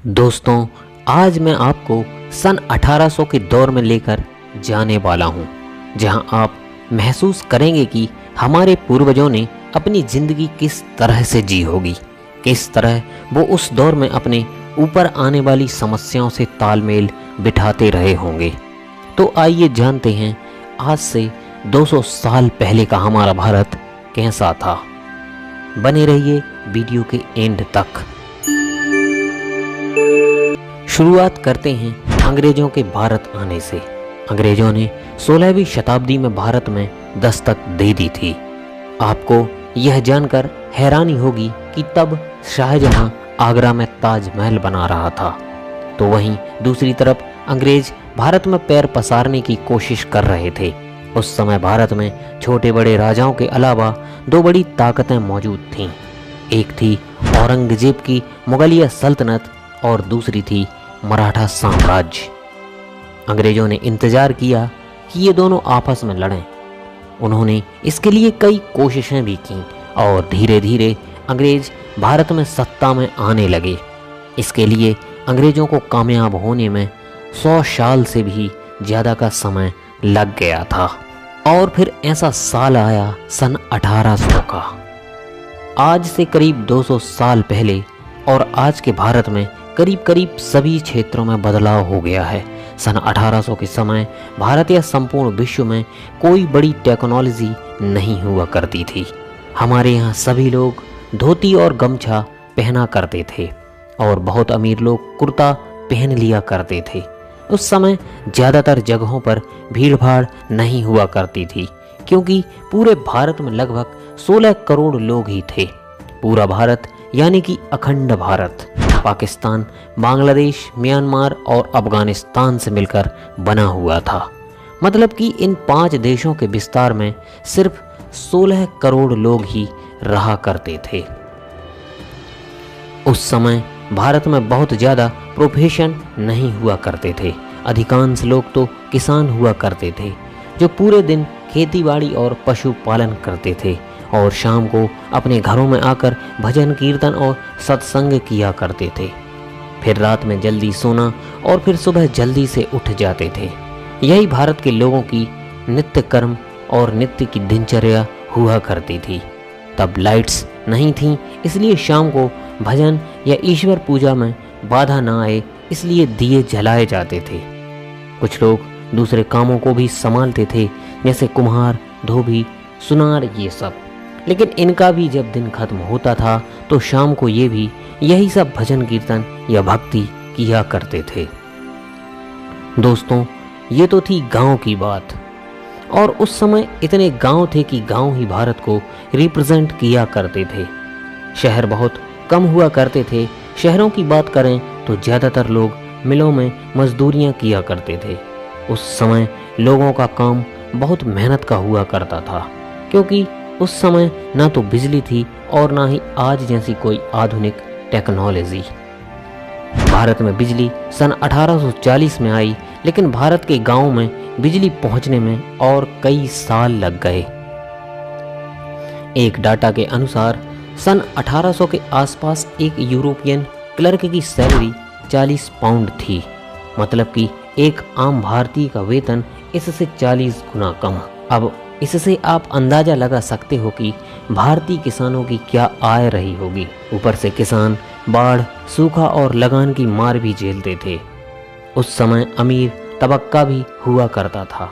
दोस्तों, आज मैं आपको सन 1800 के दौर में लेकर जाने वाला हूं, जहां आप महसूस करेंगे कि हमारे पूर्वजों ने अपनी ज़िंदगी किस तरह से जी होगी, किस तरह वो उस दौर में अपने ऊपर आने वाली समस्याओं से तालमेल बिठाते रहे होंगे। तो आइए जानते हैं आज से 200 साल पहले का हमारा भारत कैसा था। बने रहिए वीडियो के एंड तक। शुरुआत करते हैं अंग्रेजों के भारत आने से। अंग्रेजों ने 16वीं शताब्दी में भारत में दस्तक दे दी थी। आपको यह जानकर हैरानी होगी कि तब शाहजहां आगरा में ताजमहल बना रहा था, तो वहीं दूसरी तरफ अंग्रेज भारत में पैर पसारने की कोशिश कर रहे थे। उस समय भारत में छोटे बड़े राजाओं के अलावा दो बड़ी ताकतें मौजूद थीं। एक थी औरंगजेब की मुगलिया सल्तनत और दूसरी थी मराठा साम्राज्य। अंग्रेजों ने इंतजार किया कि ये दोनों आपस में लड़ें। उन्होंने इसके लिए कई कोशिशें भी की और धीरे धीरे अंग्रेज भारत में सत्ता में आने लगे। इसके लिए अंग्रेजों को कामयाब होने में 100 साल से भी ज़्यादा का समय लग गया था। और फिर ऐसा साल आया सन 1800 का। आज से करीब 200 साल पहले और आज के भारत में करीब करीब सभी क्षेत्रों में बदलाव हो गया है। सन 1800 के समय भारत या संपूर्ण विश्व में कोई बड़ी टेक्नोलॉजी नहीं हुआ करती थी। हमारे यहाँ सभी लोग धोती और गमछा पहना करते थे और बहुत अमीर लोग कुर्ता पहन लिया करते थे। उस समय ज़्यादातर जगहों पर भीड़ भाड़ नहीं हुआ करती थी, क्योंकि पूरे भारत में लगभग 16 करोड़ लोग ही थे। पूरा भारत यानी कि अखंड भारत पाकिस्तान, बांग्लादेश, म्यांमार और अफगानिस्तान से मिलकर बना हुआ था। मतलब कि इन 5 देशों के विस्तार में सिर्फ 16 करोड़ लोग ही रहा करते थे। उस समय भारत में बहुत ज़्यादा प्रोफेशन नहीं हुआ करते थे। अधिकांश लोग तो किसान हुआ करते थे, जो पूरे दिन खेतीबाड़ी और पशुपालन करते थे और शाम को अपने घरों में आकर भजन कीर्तन और सत्संग किया करते थे। फिर रात में जल्दी सोना और फिर सुबह जल्दी से उठ जाते थे। यही भारत के लोगों की नित्य कर्म और नित्य की दिनचर्या हुआ करती थी। तब लाइट्स नहीं थीं, इसलिए शाम को भजन या ईश्वर पूजा में बाधा ना आए, इसलिए दिए जलाए जाते थे। कुछ लोग दूसरे कामों को भी संभालते थे, जैसे कुम्हार, धोबी, सुनार, ये सब। लेकिन इनका भी जब दिन खत्म होता था तो शाम को ये भी यही सब भजन कीर्तन या भक्ति किया करते थे। दोस्तों, ये तो थी गांव की बात। और उस समय इतने गांव थे कि गांव ही भारत को रिप्रेजेंट किया करते थे। शहर बहुत कम हुआ करते थे। शहरों की बात करें तो ज़्यादातर लोग मिलों में मजदूरियां किया करते थे। उस समय लोगों का काम बहुत मेहनत का हुआ करता था, क्योंकि उस समय ना तो बिजली थी और ना ही आज जैसी कोई आधुनिक टेक्नोलॉजी। भारत में बिजली सन 1840 में आई, लेकिन भारत के गांवों में बिजली पहुंचने में और कई साल लग गए। एक डाटा के अनुसार सन 1800 के आसपास एक यूरोपियन क्लर्क की सैलरी 40 पाउंड थी। मतलब कि एक आम भारतीय का वेतन इससे 40 गुना कम। अब इससे आप अंदाज़ा लगा सकते हो कि भारतीय किसानों की क्या आय रही होगी। ऊपर से किसान बाढ़, सूखा और लगान की मार भी झेलते थे। उस समय अमीर तबक्का भी हुआ करता था।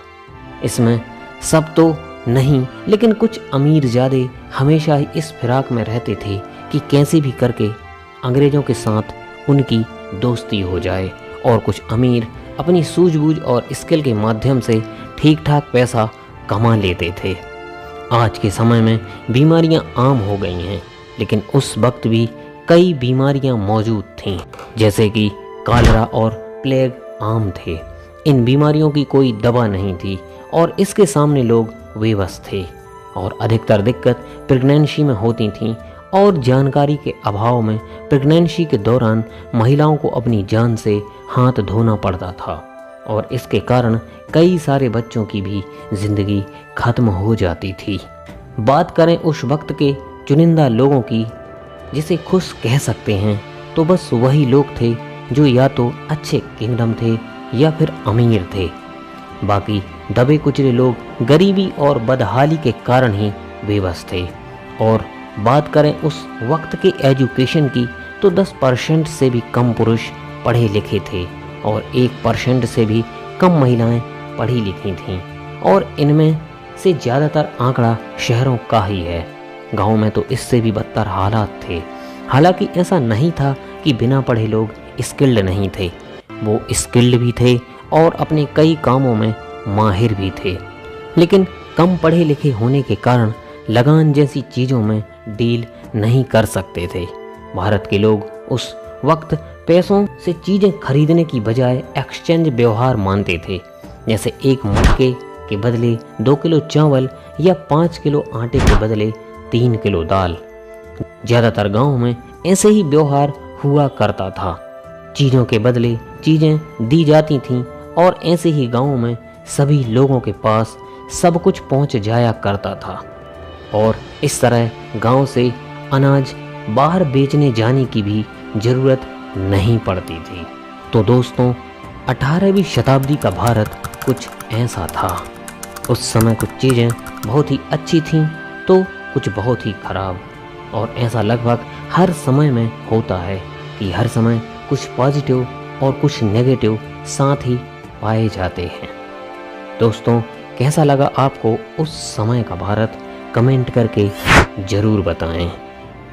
इसमें सब तो नहीं, लेकिन कुछ अमीर ज़्यादा हमेशा ही इस फिराक में रहते थे कि कैसे भी करके अंग्रेज़ों के साथ उनकी दोस्ती हो जाए। और कुछ अमीर अपनी सूझबूझ और स्किल के माध्यम से ठीक ठाक पैसा कमा लेते थे। आज के समय में बीमारियां आम हो गई हैं, लेकिन उस वक्त भी कई बीमारियां मौजूद थीं, जैसे कि कॉलेरा और प्लेग आम थे। इन बीमारियों की कोई दवा नहीं थी और इसके सामने लोग बेबस थे। और अधिकतर दिक्कत प्रेगनेंसी में होती थी और जानकारी के अभाव में प्रेगनेंसी के दौरान महिलाओं को अपनी जान से हाथ धोना पड़ता था और इसके कारण कई सारे बच्चों की भी जिंदगी खत्म हो जाती थी। बात करें उस वक्त के चुनिंदा लोगों की, जिसे खुश कह सकते हैं, तो बस वही लोग थे जो या तो अच्छे किंगडम थे या फिर अमीर थे। बाकी दबे कुचले लोग गरीबी और बदहाली के कारण ही बेबस थे। और बात करें उस वक्त के एजुकेशन की तो 10% से भी कम पुरुष पढ़े लिखे थे और 1% से भी कम महिलाएं पढ़ी लिखी थीं। और इनमें से ज़्यादातर आंकड़ा शहरों का ही है। गाँव में तो इससे भी बदतर हालात थे। हालांकि ऐसा नहीं था कि बिना पढ़े लोग स्किल्ड नहीं थे, वो स्किल्ड भी थे और अपने कई कामों में माहिर भी थे। लेकिन कम पढ़े लिखे होने के कारण लगान जैसी चीज़ों में डील नहीं कर सकते थे। भारत के लोग उस वक्त पैसों से चीज़ें खरीदने की बजाय एक्सचेंज व्यवहार मानते थे। जैसे एक मटके के बदले 2 किलो चावल या 5 किलो आटे के बदले 3 किलो दाल। ज़्यादातर गाँव में ऐसे ही व्यवहार हुआ करता था। चीज़ों के बदले चीज़ें दी जाती थीं और ऐसे ही गाँव में सभी लोगों के पास सब कुछ पहुंच जाया करता था। और इस तरह गांव से अनाज बाहर बेचने जाने की भी ज़रूरत नहीं पड़ती थी। तो दोस्तों, 18वीं शताब्दी का भारत कुछ ऐसा था। उस समय कुछ चीज़ें बहुत ही अच्छी थीं तो कुछ बहुत ही खराब। और ऐसा लगभग हर समय में होता है कि हर समय कुछ पॉजिटिव और कुछ नेगेटिव साथ ही पाए जाते हैं। दोस्तों, कैसा लगा आपको उस समय का भारत, कमेंट करके ज़रूर बताएं।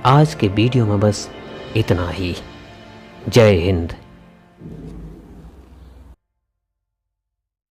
आज के वीडियो में बस इतना ही। जय हिंद।